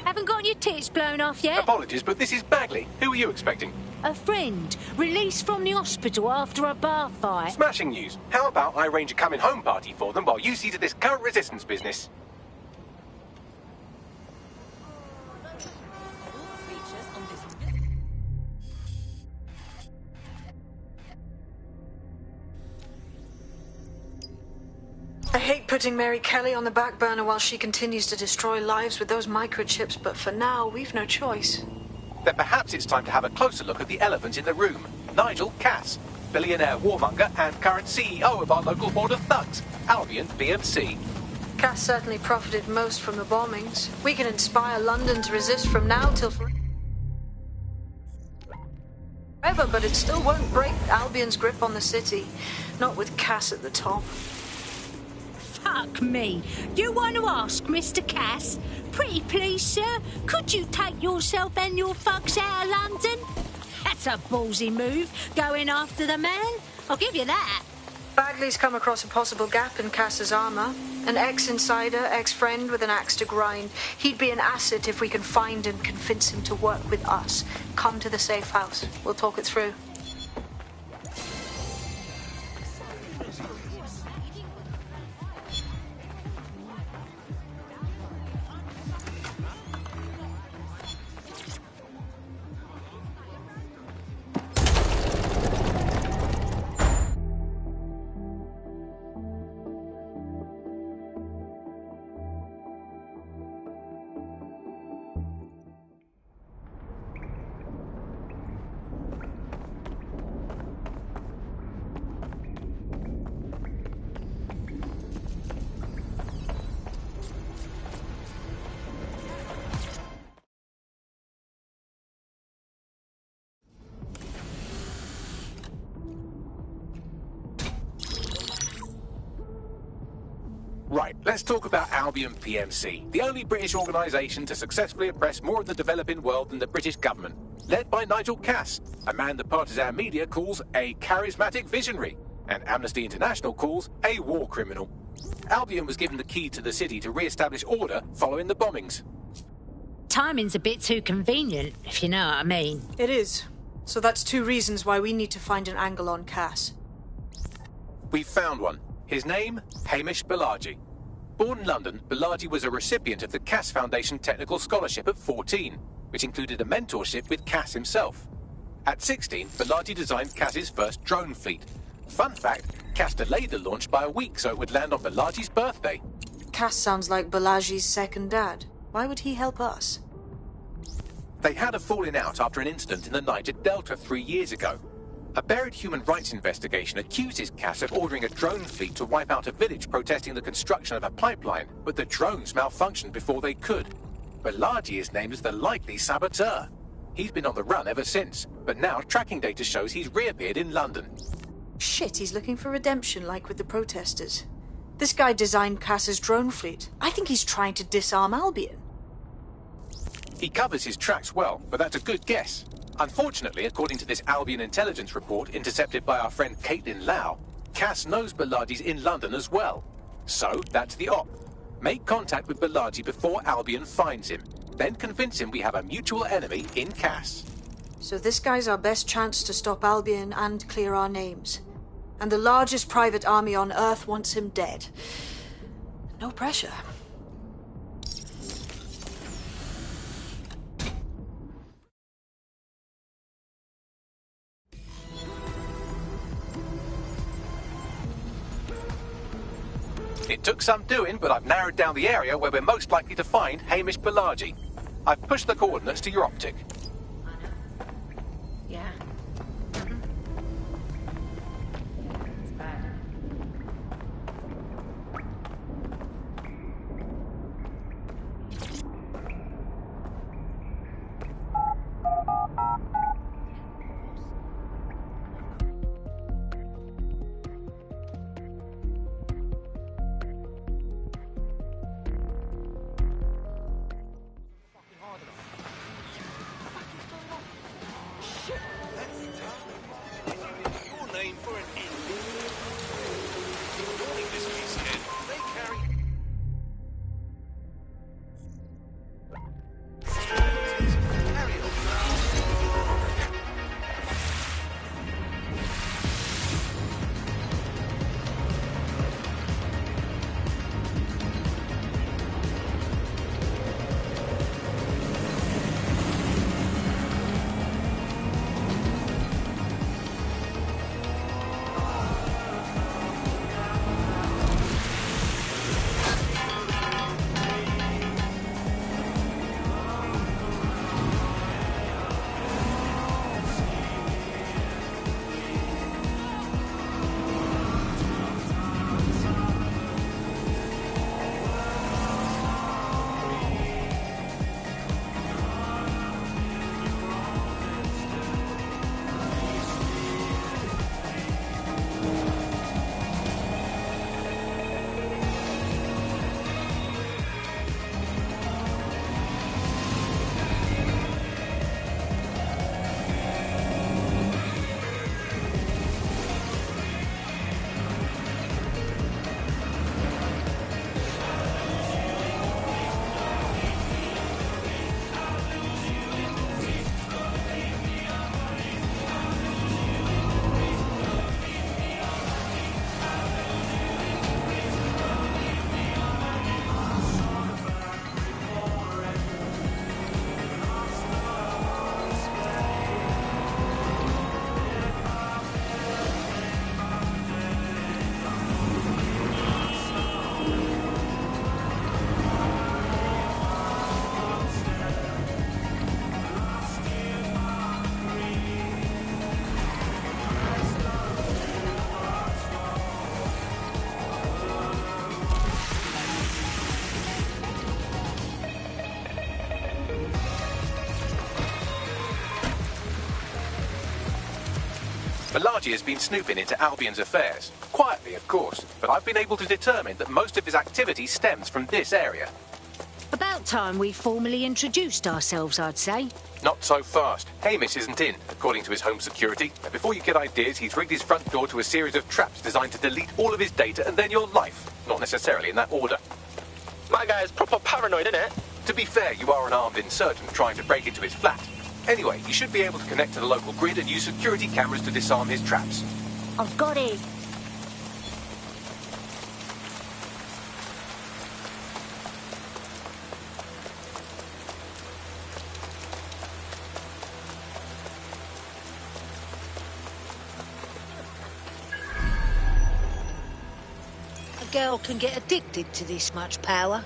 Haven't got your tits blown off yet? Apologies, but this is Bagley. Who are you expecting? A friend, released from the hospital after a bar fight. Smashing news. How about I arrange a coming home party for them while you see to this current resistance business? I hate putting Mary Kelly on the back burner while she continues to destroy lives with those microchips, but for now, we've no choice. Then perhaps it's time to have a closer look at the elephant in the room. Nigel Cass, billionaire warmonger and current CEO of our local horde of thugs, Albion PMC. Cass certainly profited most from the bombings. We can inspire London to resist from now till forever, but it still won't break Albion's grip on the city. Not with Cass at the top. Fuck me. You want to ask Mr. Cass? Pretty please, sir, could you take yourself and your thugs out of London? That's a ballsy move, going after the man. I'll give you that. Bagley's come across a possible gap in Cass's armor. An ex-insider, ex-friend with an axe to grind. He'd be an asset if we can find and convince him to work with us. Come to the safe house. We'll talk it through. Right, let's talk about Albion PMC, the only British organisation to successfully oppress more of the developing world than the British government. Led by Nigel Cass, a man the partisan media calls a charismatic visionary, and Amnesty International calls a war criminal. Albion was given the key to the city to re-establish order following the bombings. Timing's a bit too convenient, if you know what I mean. It is. So that's two reasons why we need to find an angle on Cass. We've found one. His name, Hamish Balaji. Born in London, Balaji was a recipient of the Cass Foundation Technical Scholarship at 14, which included a mentorship with Cass himself. At 16, Balaji designed Cass's first drone fleet. Fun fact, Cass delayed the launch by a week so it would land on Balaji's birthday. Cass sounds like Balaji's second dad. Why would he help us? They had a falling out after an incident in the Niger Delta 3 years ago. A buried human rights investigation accuses Cass of ordering a drone fleet to wipe out a village protesting the construction of a pipeline, but the drones malfunctioned before they could. Balaji is named as the likely saboteur. He's been on the run ever since, but now tracking data shows he's reappeared in London. Shit, he's looking for redemption like with the protesters. This guy designed Cass's drone fleet. I think he's trying to disarm Albion. He covers his tracks well, but that's a good guess. Unfortunately, according to this Albion intelligence report intercepted by our friend Caitlin Lau, Cass knows Balaji's in London as well. So, that's the op. Make contact with Balaji before Albion finds him. Then convince him we have a mutual enemy in Cass. So this guy's our best chance to stop Albion and clear our names. And the largest private army on Earth wants him dead. No pressure. It took some doing, but I've narrowed down the area where we're most likely to find Hamish Balaji. I've pushed the coordinates to your optic. Yeah. It's bad. Balaji has been snooping into Albion's affairs. Quietly, of course, but I've been able to determine that most of his activity stems from this area. About time we formally introduced ourselves, I'd say. Not so fast. Hamish isn't in, according to his home security. And before you get ideas, he's rigged his front door to a series of traps designed to delete all of his data and then your life. Not necessarily in that order. My guy's proper paranoid, innit? To be fair, you are an armed insurgent trying to break into his flat. Anyway, you should be able to connect to the local grid and use security cameras to disarm his traps. I've got it. A girl can get addicted to this much power.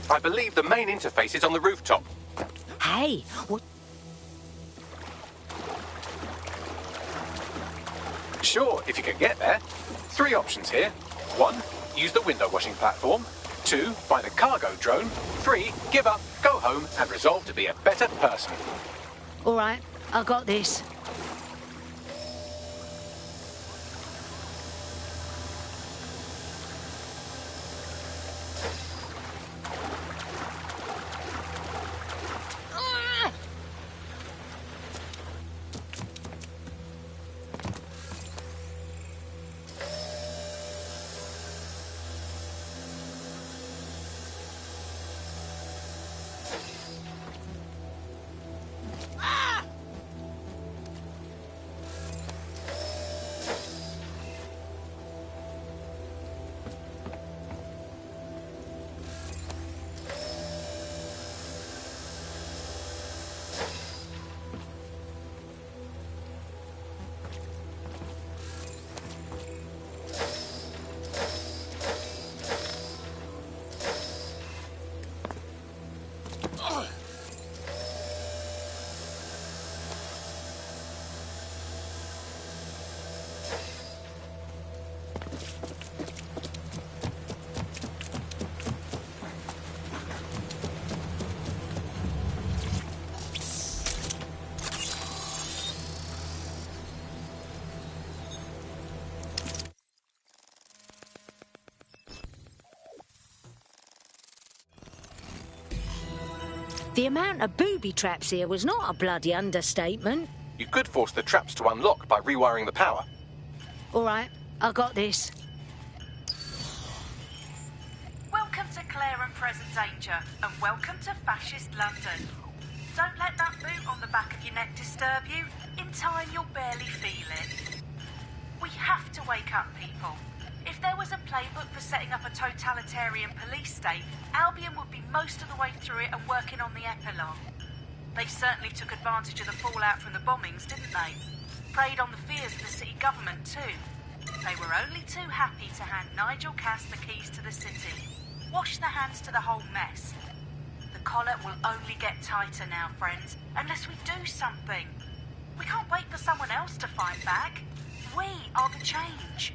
I believe the main interface is on the rooftop. Hey, what? Sure, if you can get there. 3 options here. 1, use the window washing platform. 2, find a cargo drone. 3, give up, go home, and resolve to be a better person. All right, I got this. The amount of booby traps here was not a bloody understatement. You could force the traps to unlock by rewiring the power. All right, I got this. Welcome to Claire and Present Danger, and welcome to Fascist London. Don't let that boot on the back of your neck disturb you. In time, you'll barely feel it. We have to wake up, people. If there was a playbook for setting up a totalitarian police state, Albion would be most of the way through it and working on the epilogue. They certainly took advantage of the fallout from the bombings, didn't they? Preyed on the fears of the city government too. They were only too happy to hand Nigel Cass the keys to the city. Wash their hands to the whole mess. The collar will only get tighter now, friends, unless we do something. We can't wait for someone else to fight back. We are the change.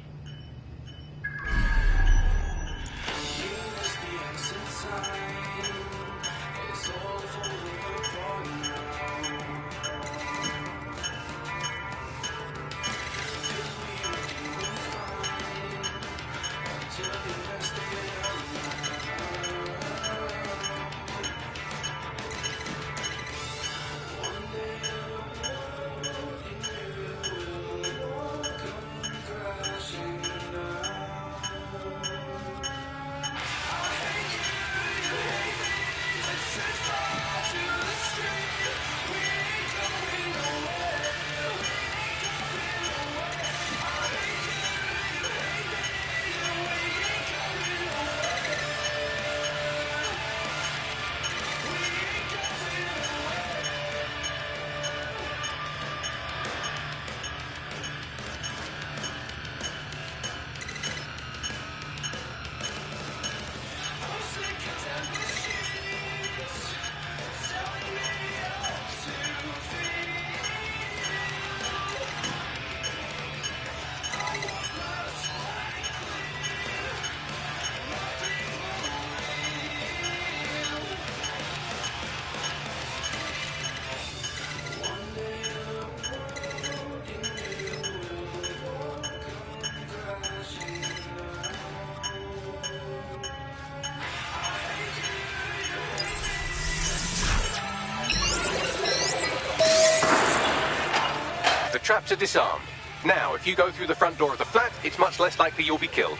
traps are disarmed. Now, if you go through the front door of the flat, it's much less likely you'll be killed.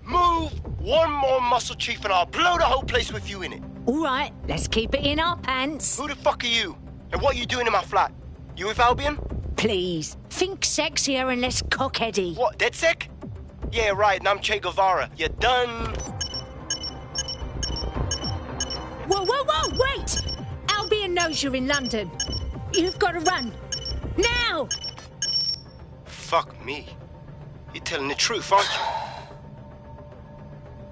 Move one more muscle, Chief, and I'll blow the whole place with you in it. All right, let's keep it in our pants. Who the fuck are you? And what are you doing in my flat? You with Albion? Please, think sexier and less cockheady. What, DedSec? Yeah, right, and I'm Che Guevara. You done? Whoa, wait! Albion knows you're in London. You've got to run. Now! Fuck me. You're telling the truth, aren't you?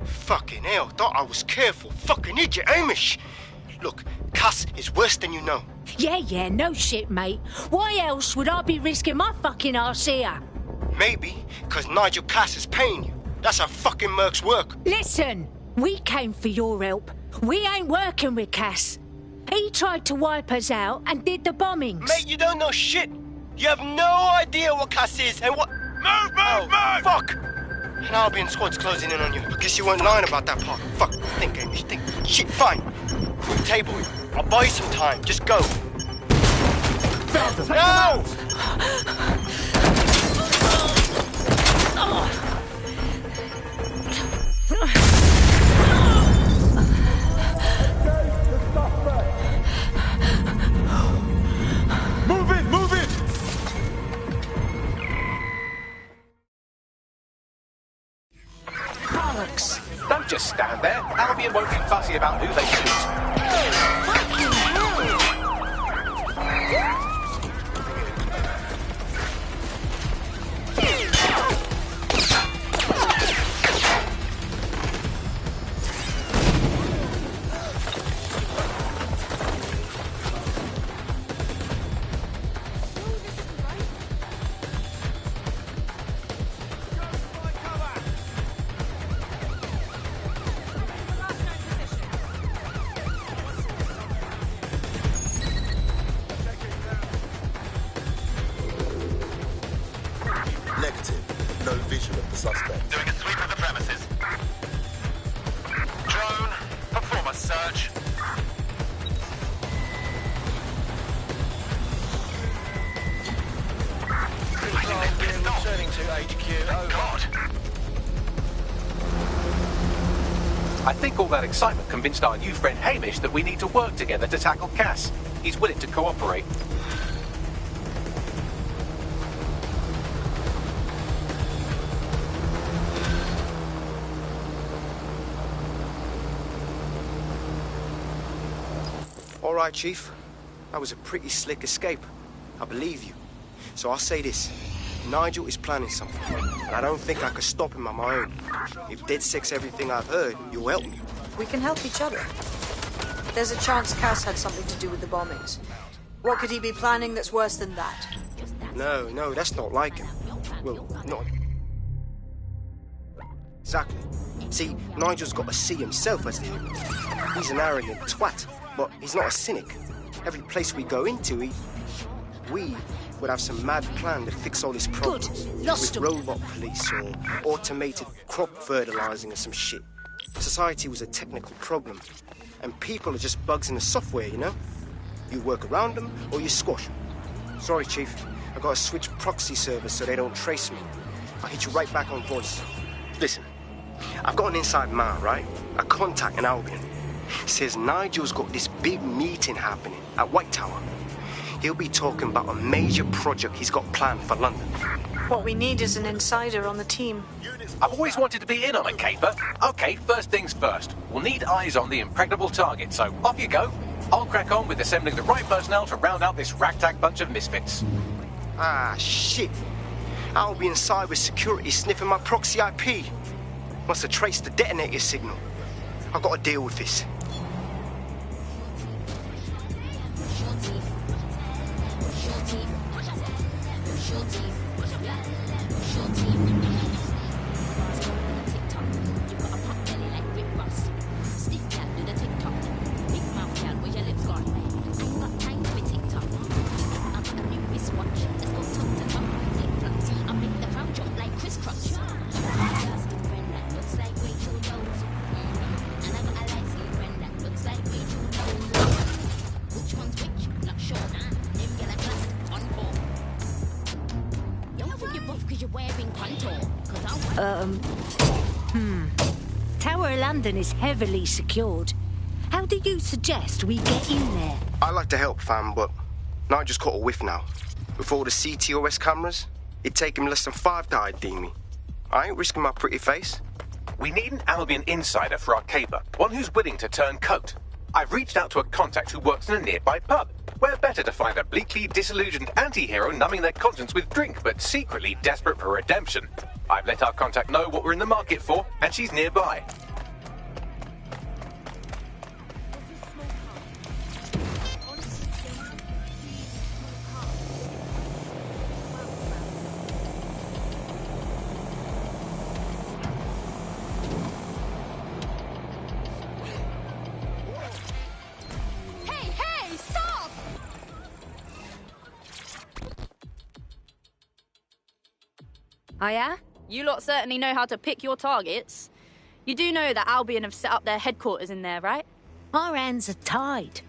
Fucking hell, thought I was careful. Fucking idiot, Amish. Look, Cass is worse than you know. Yeah, no shit, mate. Why else would I be risking my fucking arse here? Maybe, because Nigel Cass is paying you. That's how fucking mercs work. Listen, we came for your help. We ain't working with Cass. He tried to wipe us out and did the bombings. Mate, you don't know shit. You have no idea what Cass is and what... Move! Fuck! An Albion squad's closing in on you. I guess you weren't lying about that part. Fuck, think, Amish, think. Shit, fine. Table, I'll buy you some time. Just go. No! Move it! Bollocks. Don't just stand there. Albion won't be fussy about who they shoot. Fucking hell! Negative. No vision of the suspect. Doing a sweep of the premises. Drone, perform a search. Returning to HQ. God. I think all that excitement convinced our new friend Hamish that we need to work together to tackle Cass. He's willing to cooperate. All right, Chief. That was a pretty slick escape. I believe you. So I'll say this. Nigel is planning something, and I don't think I could stop him on my own. If DedSec's everything I've heard, you'll help me. We can help each other. There's a chance Cass had something to do with the bombings. What could he be planning that's worse than that? No, that's not like him. Well, not... Exactly. See, Nigel's got to see himself as him. He's an arrogant twat, but he's not a cynic. Every place we go into, we would have some mad plan to fix all his problems. Good. Lost with him. robot police or automated crop fertilizing or some shit. Society was a technical problem, and people are just bugs in the software, you know? You work around them or you squash them. Sorry, Chief. I gotta switch proxy servers so they don't trace me. I'll hit you right back on voice. Listen, I've got an inside man, right? A contact in Albion. Says Nigel's got this big meeting happening at White Tower. He'll be talking about a major project he's got planned for London. What we need is an insider on the team. I've always wanted to be in on a caper. Okay, first things first. We'll need eyes on the impregnable target, so off you go. I'll crack on with assembling the right personnel to round out this ragtag bunch of misfits. Ah, shit. Albion cyber security sniffing my proxy IP. Must have traced the detonator signal. I've got to deal with this. Tower of London is heavily secured. How do you suggest we get in there? I like to help, fam, but Nigel's caught a whiff now. With all the CTOS cameras, it'd take him less than 5 to ID me. I ain't risking my pretty face. We need an Albion insider for our caper, one who's willing to turn coat. I've reached out to a contact who works in a nearby pub. Where better to find a bleakly disillusioned anti-hero numbing their conscience with drink, but secretly desperate for redemption. I've let our contact know what we're in the market for, and she's nearby. Hey, stop! Oh, yeah? You lot certainly know how to pick your targets. You do know that Albion have set up their headquarters in there, right? Our hands are tied.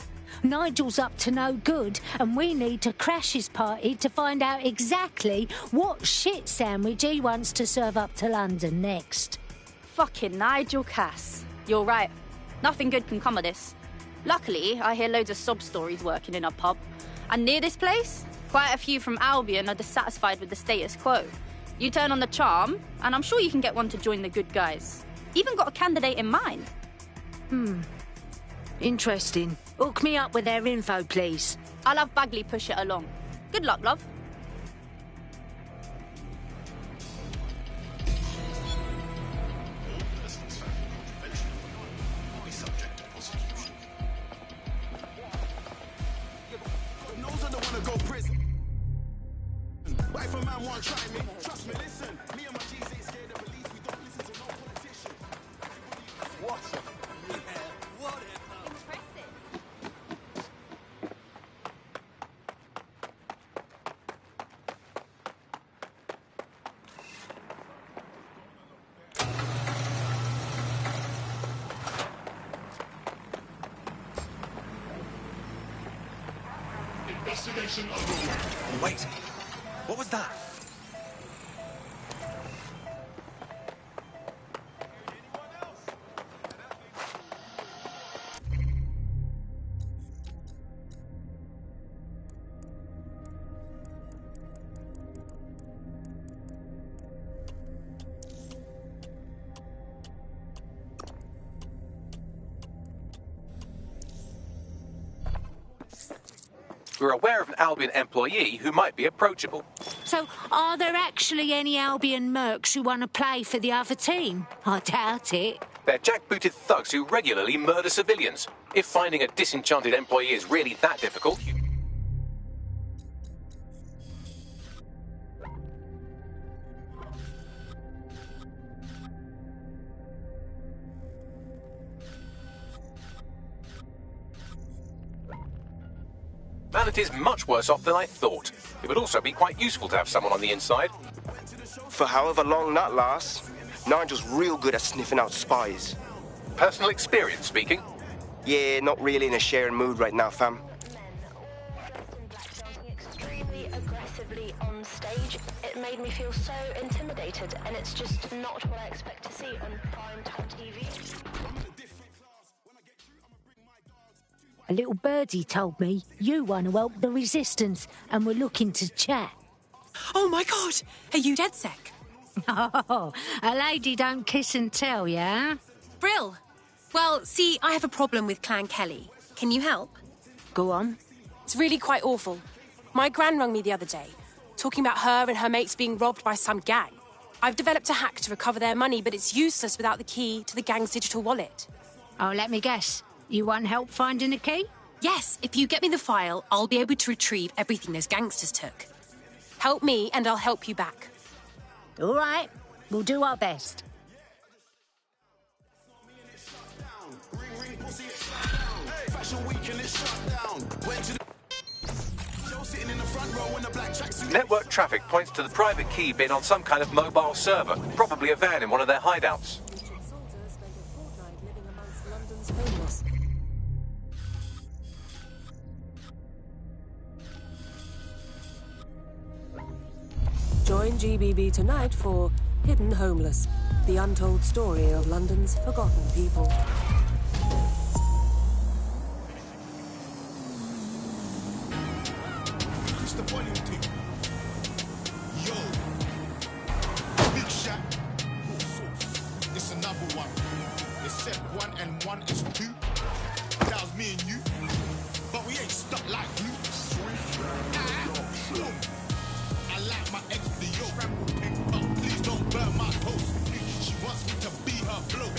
Nigel's up to no good, and we need to crash his party to find out exactly what shit sandwich he wants to serve up to London next. Fucking Nigel Cass. You're right. Nothing good can come of this. Luckily, I hear loads of sob stories working in a pub. And near this place, quite a few from Albion are dissatisfied with the status quo. You turn on the charm, and I'm sure you can get one to join the good guys. Even got a candidate in mind. Interesting. Hook me up with their info, please. I'll have Bagley push it along. Good luck, love. Wait, what was that? we're aware of an Albion employee who might be approachable. So, are there actually any Albion mercs who want to play for the other team? I doubt it. They're jackbooted thugs who regularly murder civilians. If finding a disenchanted employee is really that difficult, Manatee's much worse off than I thought. It would also be quite useful to have someone on the inside. For however long that lasts, Nigel's real good at sniffing out spies. Personal experience speaking? Yeah, not really in a sharing mood right now, fam. Extremely aggressively on stage. It made me feel so intimidated, and it's just not what I expect to see on primetime TV. A little birdie told me you want to help the Resistance and we're looking to chat. Oh my God! Are you DedSec? Oh, a lady don't kiss and tell, yeah? Brill. Well, see, I have a problem with Clan Kelly. Can you help? Go on. It's really quite awful. My gran rang me the other day, talking about her and her mates being robbed by some gang. I've developed a hack to recover their money, but it's useless without the key to the gang's digital wallet. Oh, let me guess. You want help finding the key? Yes, if you get me the file, I'll be able to retrieve everything those gangsters took. Help me, and I'll help you back. All right, we'll do our best. Network traffic points to the private key being on some kind of mobile server, probably a van in one of their hideouts. Join GBB tonight for Hidden Homeless, the untold story of London's forgotten people. Push the volume to yo. Big shot. It's another one. They said 1 and 1 is 2. That was me and you. But we ain't stuck like glue. I like my ex the yo. But please don't burn my toast. She wants me to be her blow.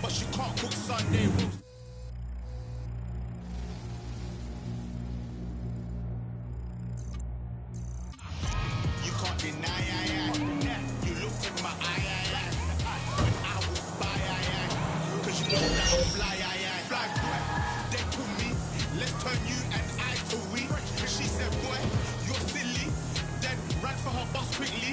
But she can't cook Sunday roast. You can't deny, you looked in my eye, when I walk by, cause you know that I'm fly, fly boy, they to me, let's turn you and I to we, she said boy, you're silly, then ran for her bus quickly,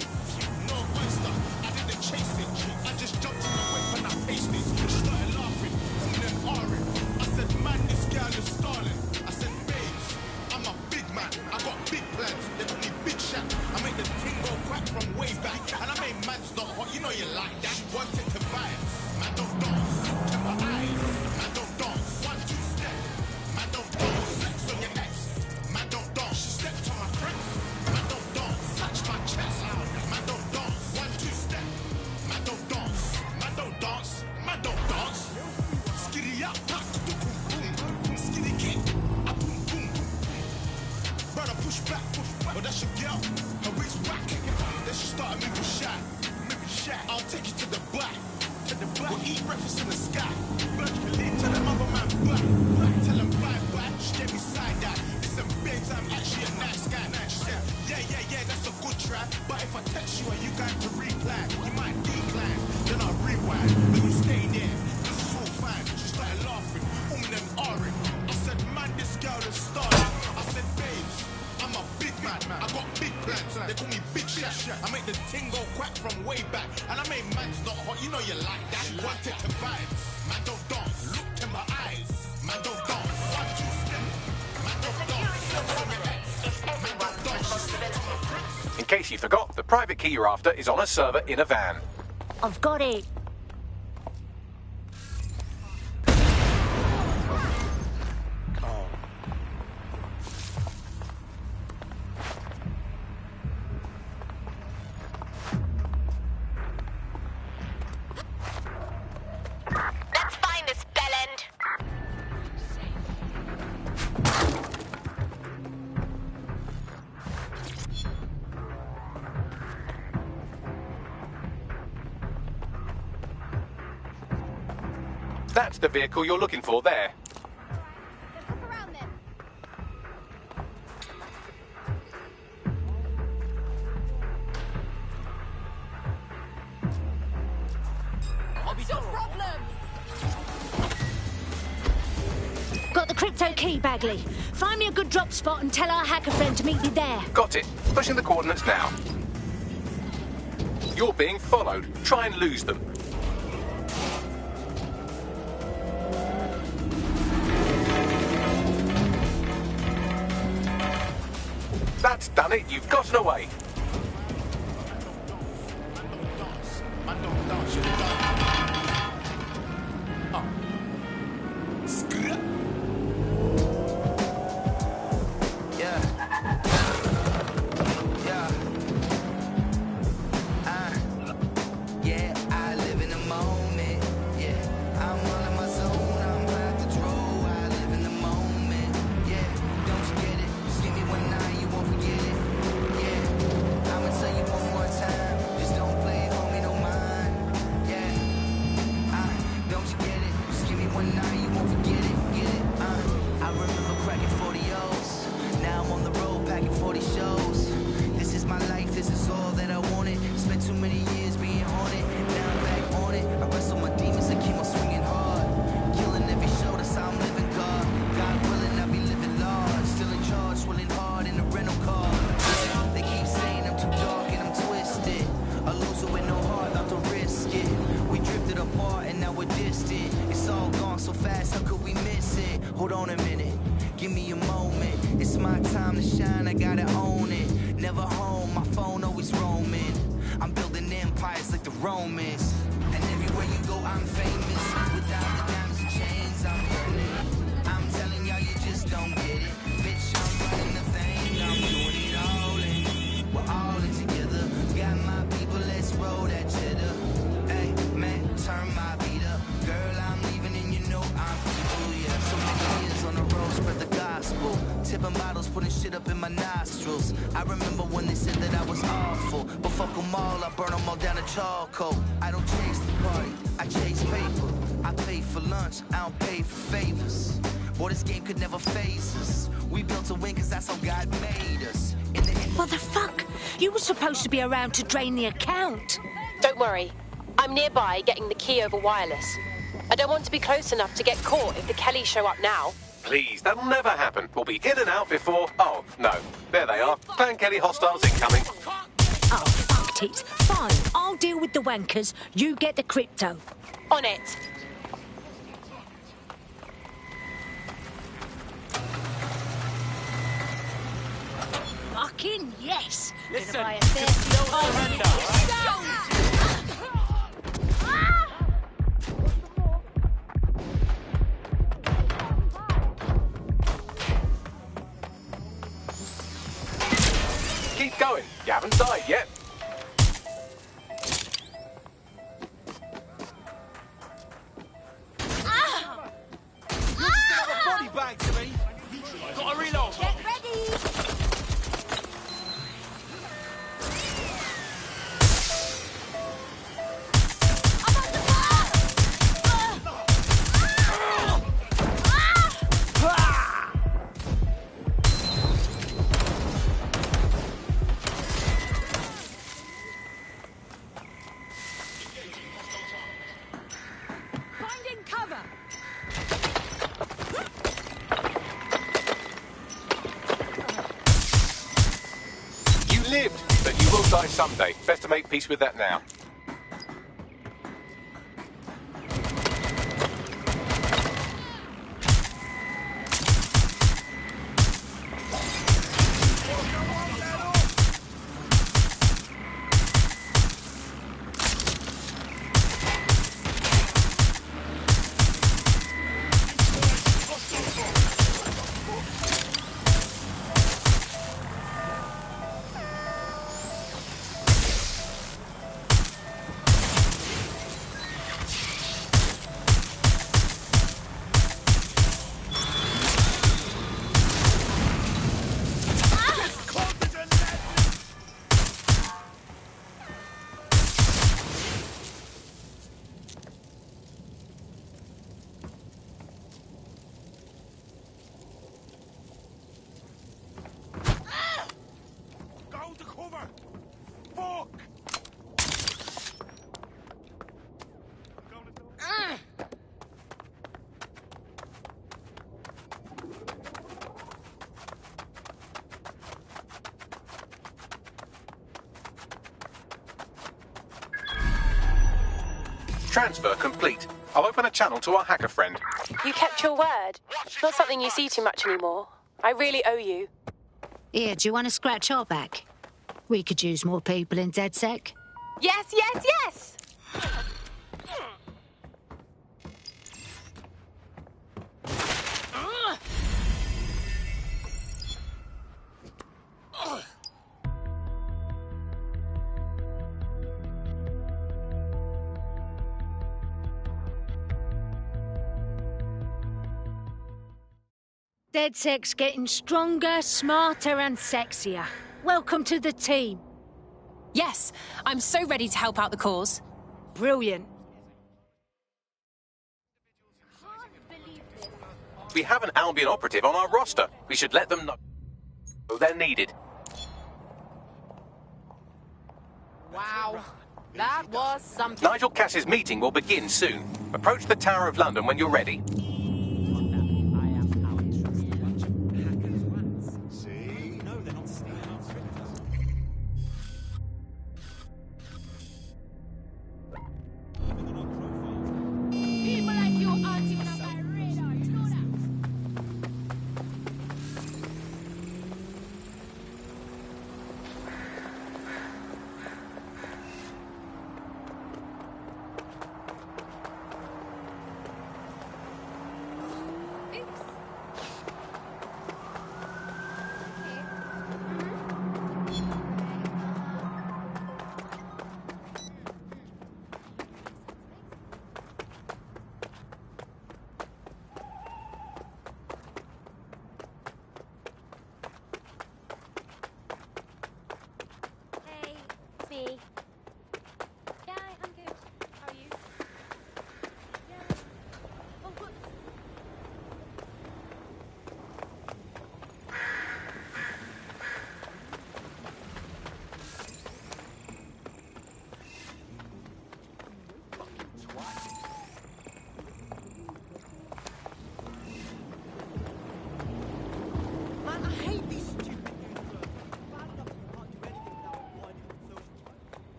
no oyster, I didn't chase it, I just jumped in the whip and I paced it, she started laughing, and ahhing, I said man, this girl is stalling, I said babes, I'm a big man, I got big plans, they call me Big Shaq, I make the thing go quack from way back, and I made man's not hot, you know you like that, she wanted to vibe, man don't dance, to my eyes, man don't dance, 1, 2 step, man don't dance, flex on your ex, man don't dance, she stepped on my crepes, man don't dance, touch my chest, man don't dance, 1, 2 step, man don't dance, man don't dance, man don't dance, skiddy up, tack, boom, boom, skiddy kick, boom, boom, brother push back, but that's your girl, her waist back, then she started moving shy, I'll take you to the back, we'll eat breakfast in the sky, tell them other man black, tell them bye, she gave me side eye, listen babes, I'm actually a nice guy, she said, yeah, that's a good try, but if I text you and you got to reply, you might decline, then I'll rewind, but you stay there, this is all fine, she started laughing, them ahhing, I said man, this girl is starting, I said babes, I'm a big man, I got big plans, they call me Big Shaq, I make the ting go quack from way back, and I made man's not hot, you know you like that, wanted to vibe, man don't dance, look in my eyes, man don't dance, 1, 2 step, man don't dance, man don't dance, In case you forgot, the private key you're after is on a server in a van. I've got it. Let's find this bellend. That's the vehicle you're looking for there. What's your problem? Got the crypto key, Bagley. Find me a good drop spot and tell our hacker friend to meet me there. Got it. Pushing the coordinates now. You're being followed. Try and lose them. That's done it. You've gotten away. Charcoal. I don't chase the party, I chase paper. I pay for lunch, I don't pay for favors. Boy, this game could never phase us. We built to win cause that's how God made us. What the fuck? You were supposed to be around to drain the account. Don't worry. I'm nearby getting the key over wireless. I don't want to be close enough to get caught if the Kellys show up now. Please, that'll never happen. We'll be in and out before... Oh, no. There they are. Clan Kelly hostiles incoming. Oh, fuck it. Fine, I'll deal with the wankers. You get the crypto. On it. Fucking yes. Listen, Gonna buy a thirsty old surrender, Keep going. You haven't died yet. Body bag to me. Got a reload. Get ready. Someday. Best to make peace with that now. Transfer complete. I'll open a channel to our hacker friend. You kept your word. Not something you see too much anymore. I really owe you. Here, do you want to scratch our back? We could use more people in DedSec. Yes, yes, yes! DedSec's getting stronger, smarter and sexier. Welcome to the team. Yes, I'm so ready to help out the cause. Brilliant. We have an Albion operative on our roster. We should let them know they're needed. Wow, that was something. Nigel Cass's meeting will begin soon. Approach the Tower of London when you're ready.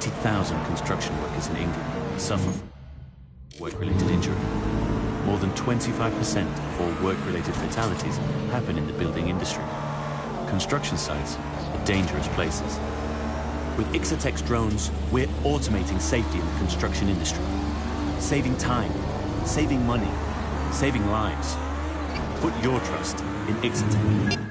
80,000 construction workers in England suffer from work-related injury. More than 25% of all work-related fatalities happen in the building industry. Construction sites are dangerous places. With Ixotex drones, we're automating safety in the construction industry. Saving time, saving money, saving lives. Put your trust in Ixotex.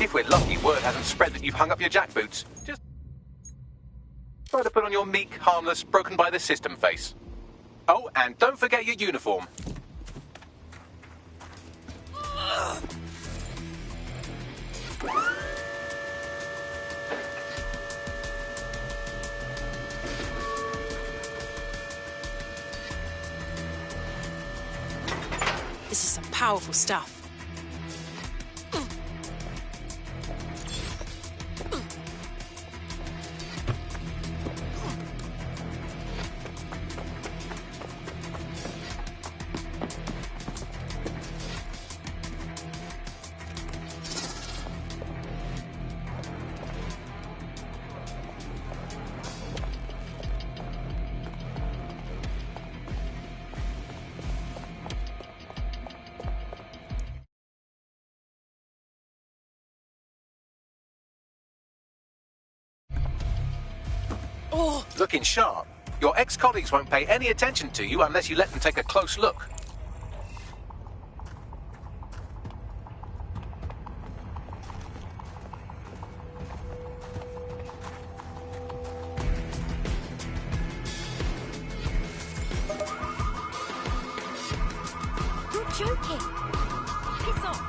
If we're lucky, word hasn't spread that you've hung up your jackboots. Just try to put on your meek, harmless, broken by the system face. Oh, and don't forget your uniform. This is some powerful stuff. Looking sharp. Your ex-colleagues won't pay any attention to you unless you let them take a close look. joking. Piss off.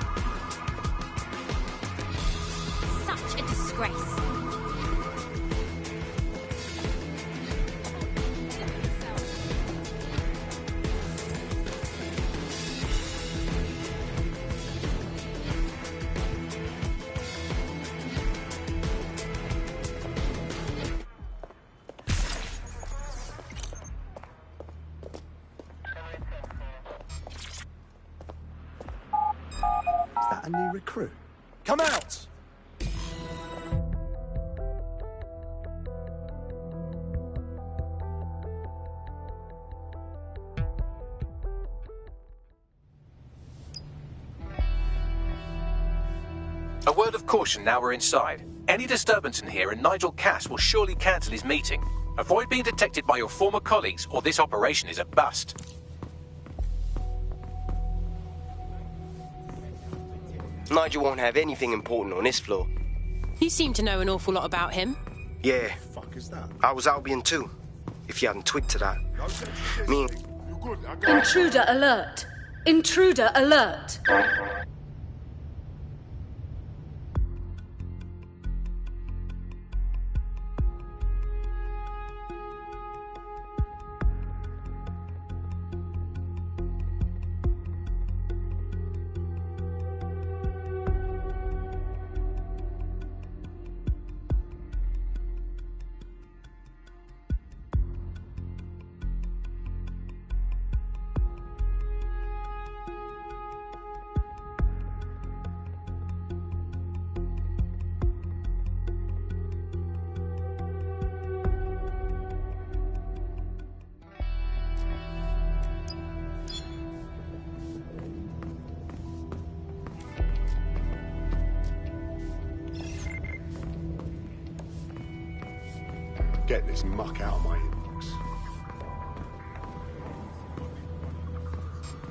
Such a disgrace. A new recruit. Come out! A word of caution now we're inside. Any disturbance in here and Nigel Cass will surely cancel his meeting. Avoid being detected by your former colleagues or this operation is a bust. Nigel won't have anything important on this floor. You seem to know an awful lot about him. Yeah. Fuck is that? I was Albion too, if you hadn't twigged to that. Me and... Intruder alert! Intruder alert! Get this muck out of my inbox.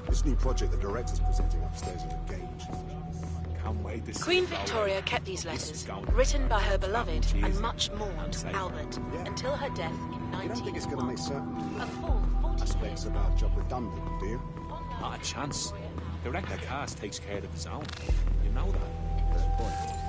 This new project the director's presenting upstairs is a game changer. Can't wait to see Queen Victoria kept these letters, written by her beloved and much mourned Albert, until her death in 1981. You don't think it's going to make certain A full 40 aspects of our job redundant, do you? Not a chance. Director Cass takes care of his own. You know that. Fair point.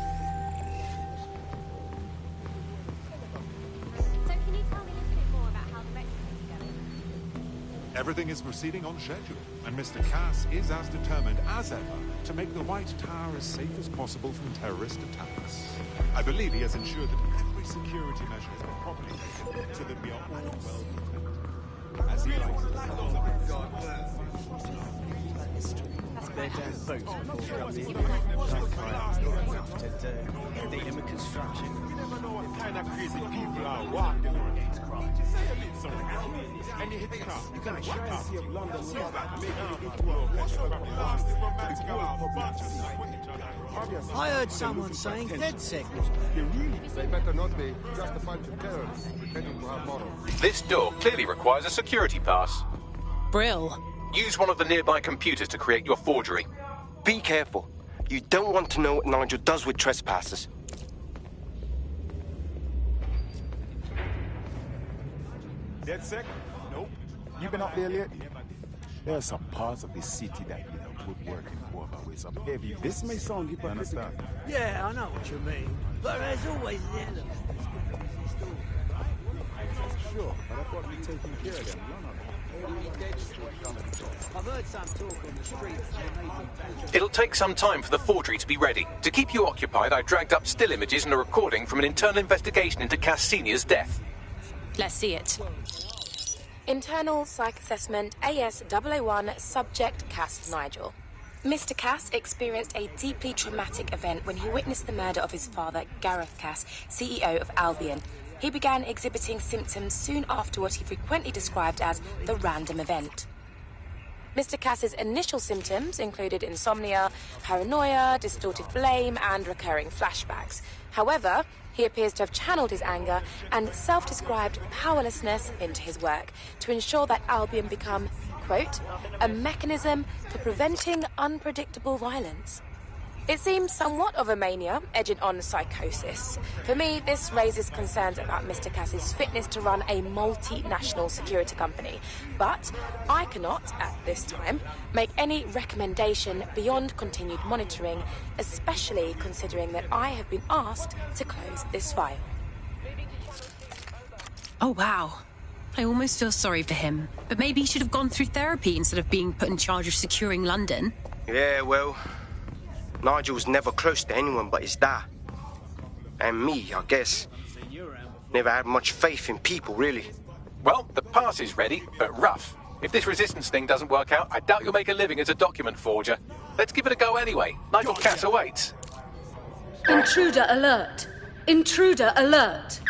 Everything is proceeding on schedule, and Mr. Cass is as determined as ever to make the White Tower as safe as possible from terrorist attacks. I believe he has ensured that every security measure has been properly taken so that we are all well protected. As he likes to dealing with construction. You never know what kind of crazy people are walking around these crowds. You say a bit something, and you hit the crowd. You gotta try and see if London will I heard someone saying DedSec was They better not be. Just a bunch of terrorists pretending to have morals. This door clearly requires a security pass. Brill. Use one of the nearby computers to create your forgery. Be careful. You don't want to know what Nigel does with trespassers. DedSec? Nope. You been up there lately? There are some parts of this city that need a good working overway, some heavy. This may sound hypocritical. Yeah, I know what you mean. But there's always the element. Sure, but I thought we'd taken care of them. I've heard some talk on the streets. It'll take some time for the forgery to be ready. To keep you occupied, I dragged up still images and a recording from an internal investigation into Cass Sr.'s death. Let's see it. Internal Psych Assessment AS001 Subject Cass Nigel. Mr. Cass experienced a deeply traumatic event when he witnessed the murder of his father, Gareth Cass, CEO of Albion. He began exhibiting symptoms soon after what he frequently described as the random event. Mr. Cass's initial symptoms included insomnia, paranoia, distorted blame, and recurring flashbacks. However, he appears to have channeled his anger and self-described powerlessness into his work to ensure that Albion become, quote, a mechanism for preventing unpredictable violence. It seems somewhat of a mania, edging on psychosis. For me, this raises concerns about Mr. Cass's fitness to run a multinational security company. But I cannot, at this time, make any recommendation beyond continued monitoring, especially considering that I have been asked to close this file. Oh, wow. I almost feel sorry for him. But maybe he should have gone through therapy instead of being put in charge of securing London. Yeah, well, Nigel's never close to anyone but his dad. And me, I guess. Never had much faith in people, really. Well, the pass is ready, but rough. If this resistance thing doesn't work out, I doubt you'll make a living as a document forger. Let's give it a go anyway. Nigel Cass awaits. Intruder alert! Intruder alert!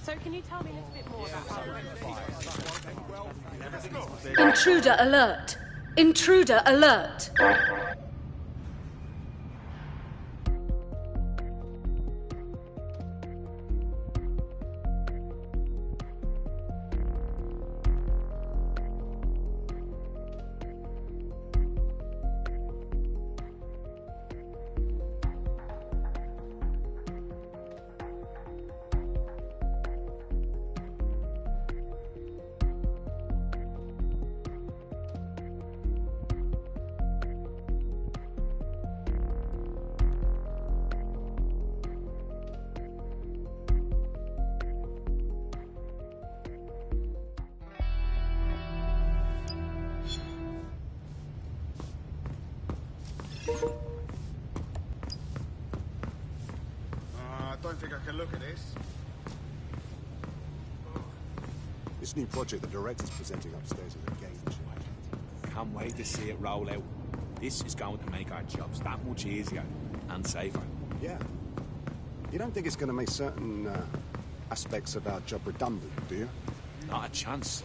So can you tell me a little bit more about how... Intruder alert! Intruder alert! I don't think I can look at this. This new project the director's presenting upstairs is a game changer. Can't wait to see it roll out. This is going to make our jobs that much easier and safer. Yeah. You don't think it's going to make certain aspects of our job redundant, do you? Not a chance.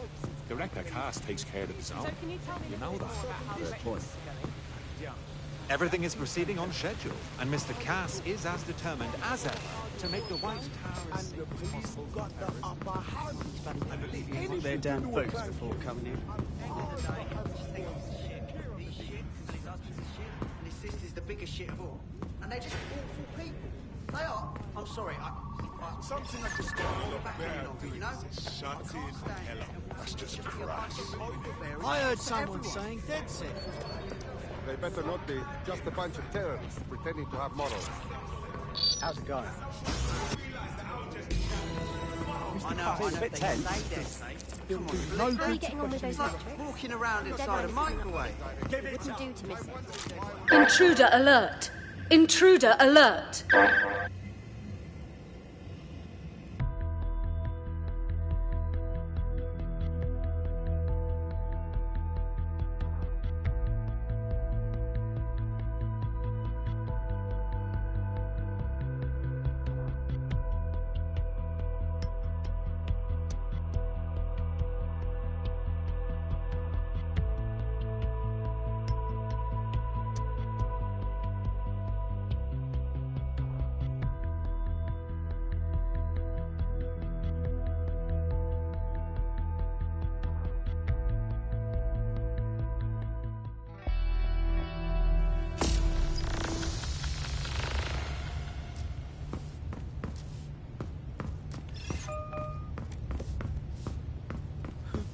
Director Cass takes care of his own. So can you tell me You know that. Fair point. Everything is proceeding on schedule, and Mr. Cass is as determined as ever to make the White Tower as safe as possible. I believe you want their damn boots before coming in. His sister's the biggest shit of all. And they're just awful people. They are. I'm sorry. Something I just got all back in, you know? Shut it hell up. That's just crass. I heard someone saying dead set. They better not be. Just a bunch of terrorists pretending to have morals. How's it going? I know, It's a bit tense. How are you getting on with those metrics? Walking around inside a microwave. Wouldn't do to miss it. Intruder alert! Intruder alert!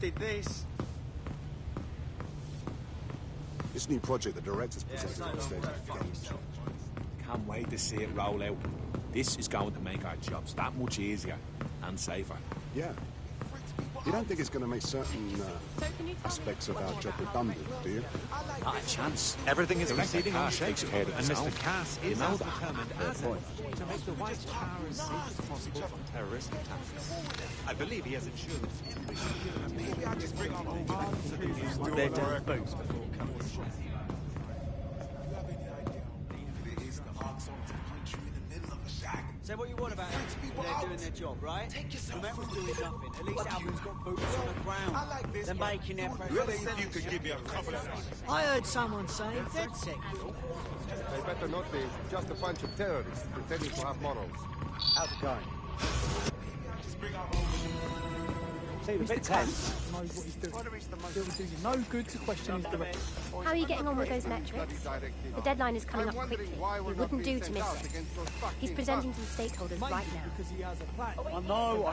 Did this? This new project the director's presenting upstairs is a game changer. Can't wait to see it roll out. This is going to make our jobs that much easier and and safer. Yeah. You don't think it's going to make certain aspects of our job redundant, do you? Not a chance. Everything is proceeding on schedule, and Mr. Cass is as determined as ever to make the White Tower as safe as possible from terrorist attacks. I believe he has ensured that every security... Maybe I'll just bring on all They're down boats before coming. Say what you want about it. They're doing their job, right? The men was doing nothing. At least Alvin's got boots on the ground. They're making their pressure. Really, you could give me a couple of minutes. I heard someone saying DedSec. They better not be. Just a bunch of terrorists pretending to have morals. How's it going? See, the bit tense knows what he's doing. It will do you no good to question his direction. How are you getting on with those metrics? The deadline is coming up quickly. It wouldn't do to miss it. He's presenting to the stakeholders right now. Because he has a plan. I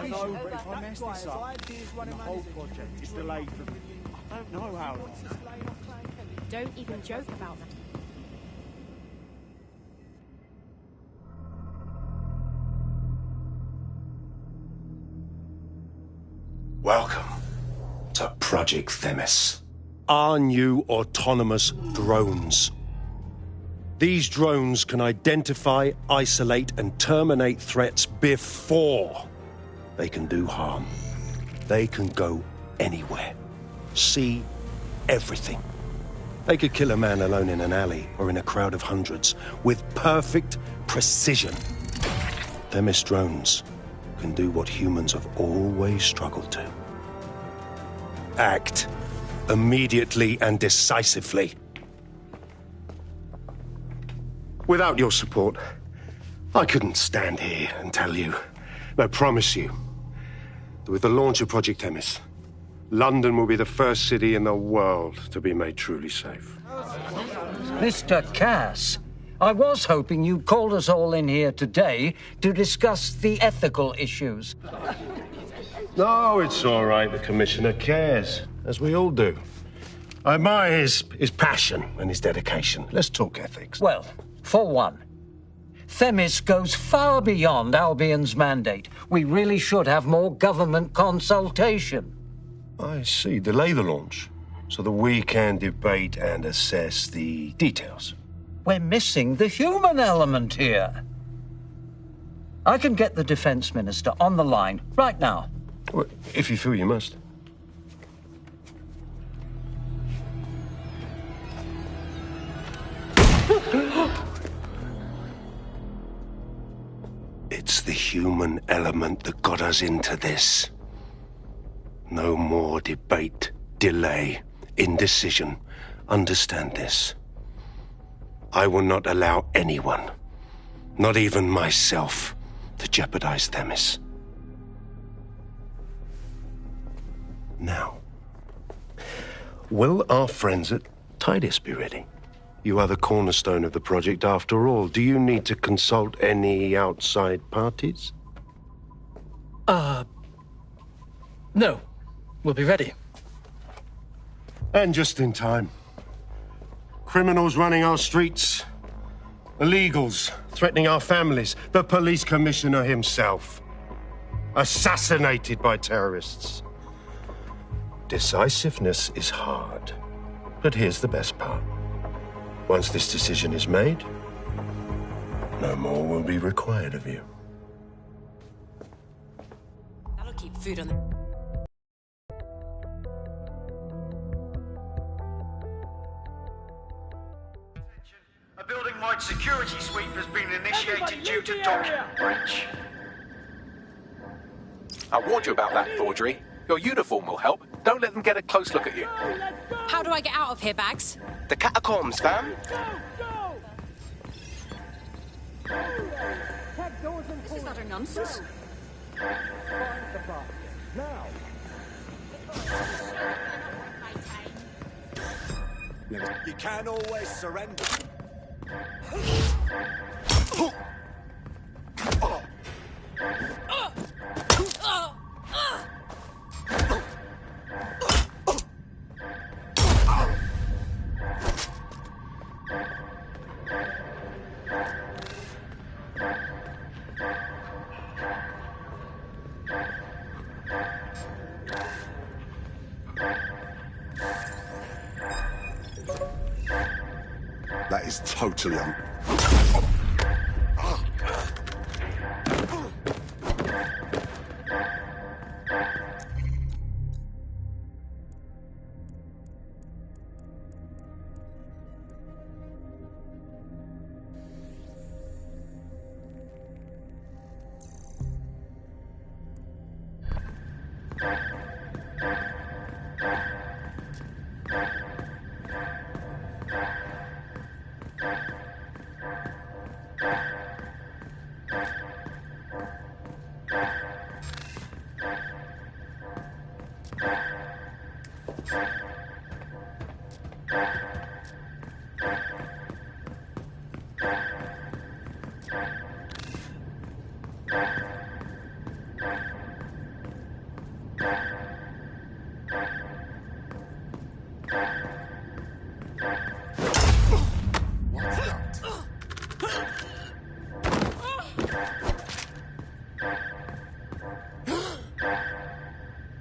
know, but if I mess this up, the whole project is delayed for me. I don't know how. Don't even joke about that. Welcome to Project Themis. Our new autonomous drones. These drones can identify, isolate, and terminate threats before they can do harm. They can go anywhere, see everything. They could kill a man alone in an alley or in a crowd of hundreds with perfect precision. Themis drones can do what humans have always struggled to. Act immediately and decisively. Without your support, I couldn't stand here and tell you, I promise you, that with the launch of Project Themis, London will be the first city in the world to be made truly safe. Mr. Cass, I was hoping you'd called us all in here today to discuss the ethical issues. No, it's all right. The Commissioner cares, as we all do. I admire his passion and his dedication. Let's talk ethics. Well, for one, Themis goes far beyond Albion's mandate. We really should have more government consultation. I see. Delay the launch so that we can debate and assess the details. We're missing the human element here. I can get the Defense Minister on the line right now. Well, if you feel you must. It's the human element that got us into this. No more debate, delay, indecision. Understand this. I will not allow anyone, not even myself, to jeopardize Themis. Now, will our friends at Tidus be ready? You are the cornerstone of the project after all. Do you need to consult any outside parties? No. We'll be ready. And just in time. Criminals running our streets. Illegals threatening our families. The police commissioner himself. Assassinated by terrorists. Decisiveness is hard. But here's the best part. Once this decision is made, no more will be required of you. That'll keep food on the... A building-wide security sweep has been initiated due to document breach. I warned you about that forgery. Your uniform will help. Don't let them get a close look at you. How do I get out of here, Bags? The catacombs, fam. This is utter nonsense. You can't always surrender. is totally un...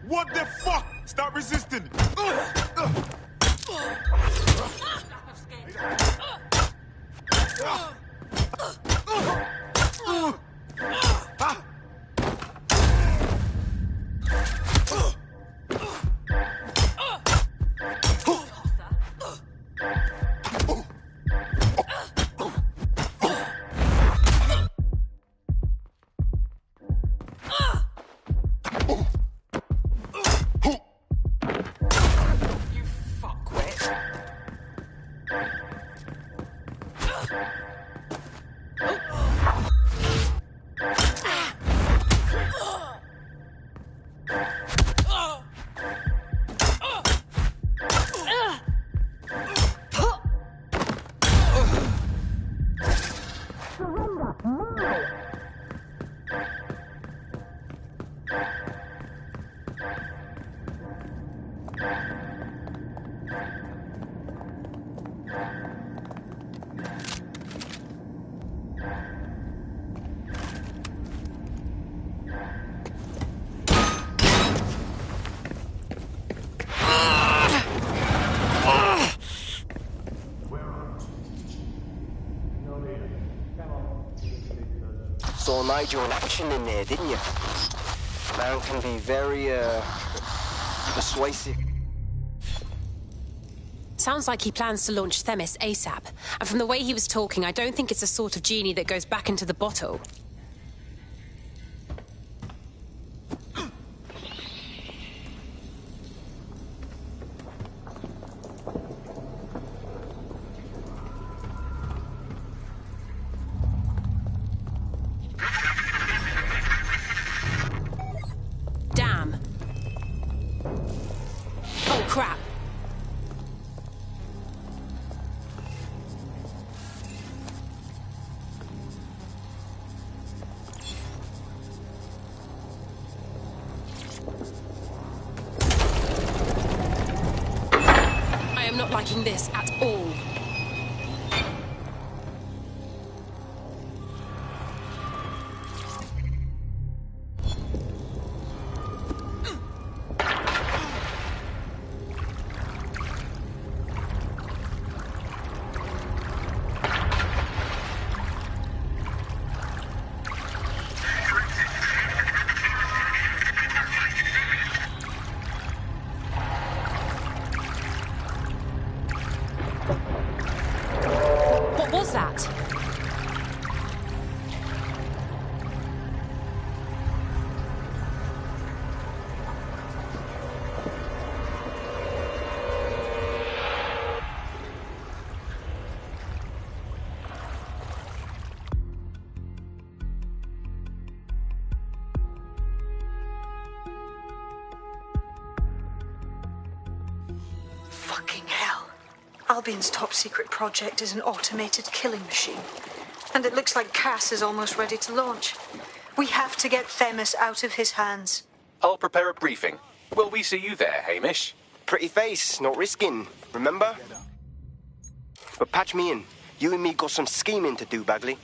What the fuck? Stop resisting! Saw Nigel in action in there, didn't you? Man can be very, persuasive. Sounds like he plans to launch Themis ASAP. And from the way he was talking, I don't think it's the sort of genie that goes back into the bottle. Damn. Oh, crap. I am not liking this at all. What was that? Fucking hell. Albion's top secret project is an automated killing machine. And it looks like Cass is almost ready to launch. We have to get Themis out of his hands. I'll prepare a briefing. Will we see you there, Hamish? Pretty face, not risking, remember? But patch me in. You and me got some scheming to do, Bagley.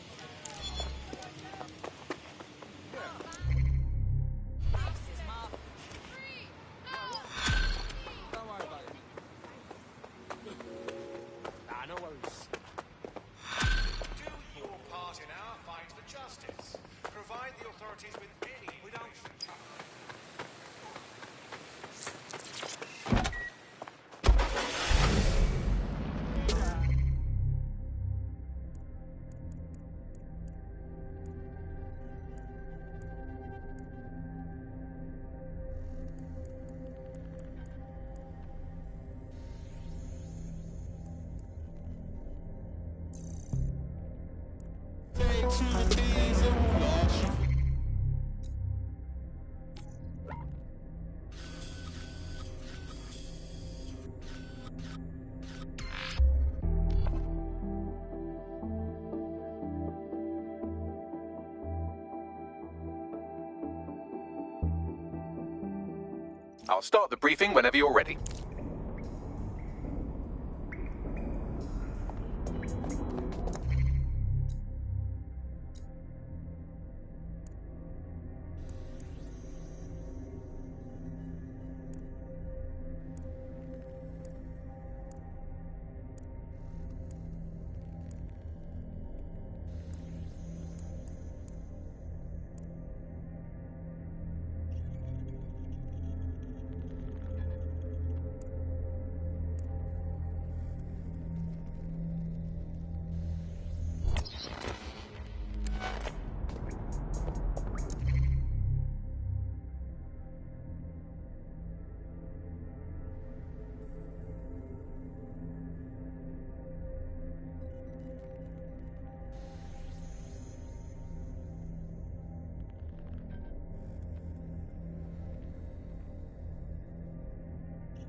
I'll start the briefing whenever you're ready.